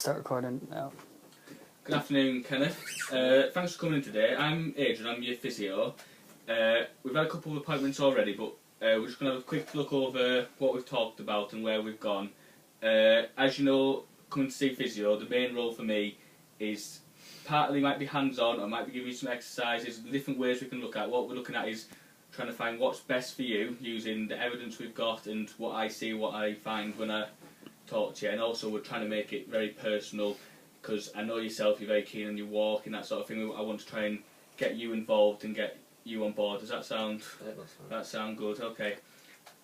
Start recording now. Good afternoon, Kenneth. Thanks for coming in today. I'm Adrian, I'm your physio. We've had a couple of appointments already, but we're just going to have a quick look over what we've talked about and where we've gone. As you know, coming to see physio, the main role for me is partly might be hands-on, or might be giving you some exercises, different ways we can look at. What we're looking at is trying to find what's best for you, using the evidence we've got and what I see, what I find when I talk to you. And also we're trying to make it very personal, because I know yourself, you're very keen on your walk and that sort of thing. I want to try and get you involved and get you on board. Does that sound? Yeah, that's fine. That sound good? Okay.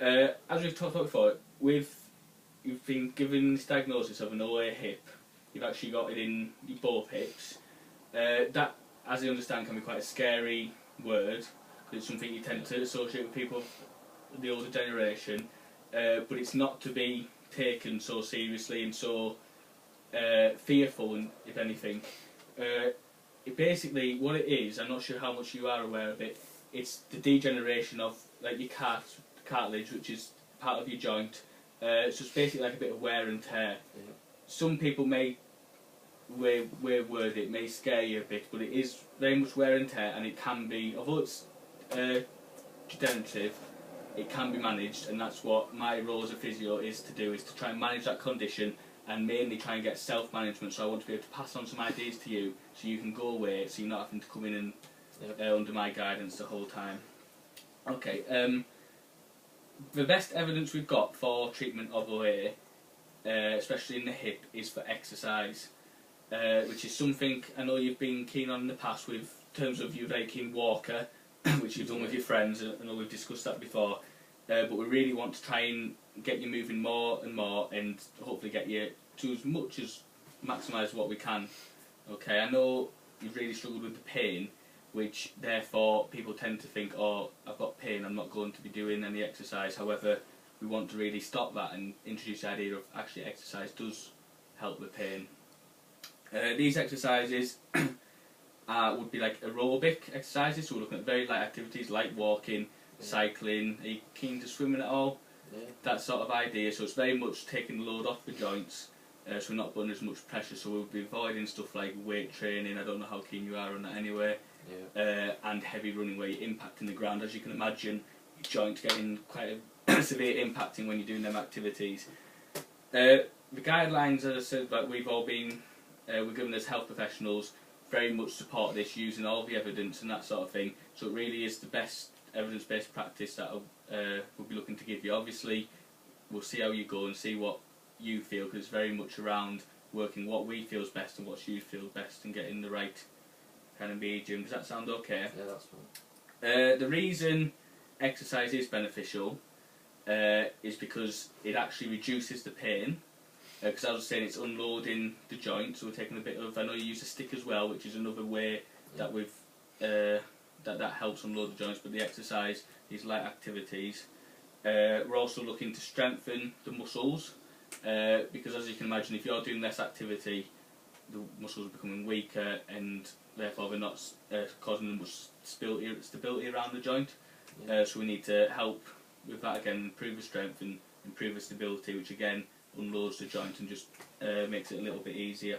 As we've talked about before, you've been given this diagnosis of an OA hip. You've actually got it in both hips. That, as I understand, can be quite a scary word, because it's something you tend to associate with people of the older generation. But it's not to be taken so seriously and so fearful, and if anything. Basically, what it is, I'm not sure how much you are aware of it, it's the degeneration of like your cartilage, which is part of your joint. It's just basically like a bit of wear and tear. Yeah. Some people may word it may scare you a bit, but it is very much wear and tear, and it can be, although it's degenerative, it can be managed, and that's what my role as a physio is to do, is to try and manage that condition and mainly try and get self-management. So I want to be able to pass on some ideas to you so you can go away, so you're not having to come in and under my guidance the whole time. Okay, the best evidence we've got for treatment of OA, especially in the hip, is for exercise, which is something I know you've been keen on in the past, with terms of you're a very keen walker, which you've done with your friends. I know we've discussed that before, but we really want to try and get you moving more and more, and hopefully get you to as much as maximise what we can. Okay, I know you've really struggled with the pain, which therefore people tend to think, oh, I've got pain, I'm not going to be doing any exercise. However, we want to really stop that and introduce the idea of actually exercise does help with pain. These exercises would be like aerobic exercises, so we're looking at very light activities like walking, cycling. Are you keen to swimming at all? Yeah. That sort of idea. So it's very much taking the load off the joints, so we're not putting as much pressure, so we'll be avoiding stuff like weight training. I don't know how keen you are on that anyway. Yeah. And heavy running where you're impacting the ground. As you can imagine, your joints getting quite a severe impacting when you're doing them activities. The guidelines, as I said, that we've all been we're given as health professionals, very much support this, using all the evidence and that sort of thing. So it really is the best evidence-based practice that we'll be looking to give you. Obviously, we'll see how you go and see what you feel, because it's very much around working what we feel is best and what you feel best, and getting the right kind of medium. Does that sound okay? Yeah, that's fine. The reason exercise is beneficial is because it actually reduces the pain. Because as I was saying, it's unloading the joint, so we're taking a bit of. I know you use a stick as well, which is another way that we've that helps unload the joints. But the exercise, these light activities, we're also looking to strengthen the muscles, because as you can imagine, if you're doing less activity, the muscles are becoming weaker, and therefore they're not causing them much stability around the joint. Yeah. So we need to help with that again, improve the strength and improve the stability, which again unloads the joint and just makes it a little bit easier.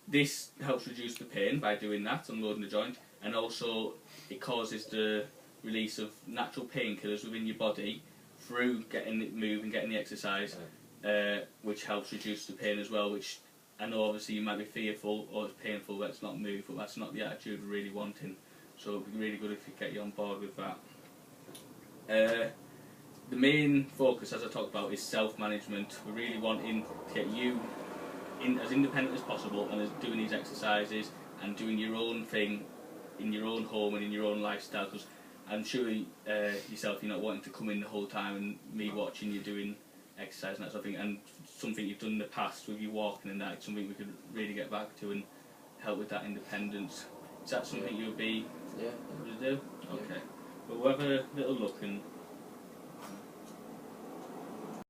This helps reduce the pain by doing that, unloading the joint, and also it causes the release of natural painkillers within your body through getting it moving, getting the exercise, which helps reduce the pain as well, which I know obviously you might be fearful, or it's painful, let's not move, but that's not the attitude we're really wanting. So it would be really good if we get you on board with that. The main focus, as I talked about, is self-management. We're really wanting to get you as independent as possible, and as doing these exercises and doing your own thing in your own home and in your own lifestyle, because I'm sure yourself, you're not wanting to come in the whole time and me watching you doing exercise and that sort of thing, and something you've done in the past with your walking and that, it's something we could really get back to and help with that independence. Is that something you would be able to do? Okay. Well, we'll have a little look and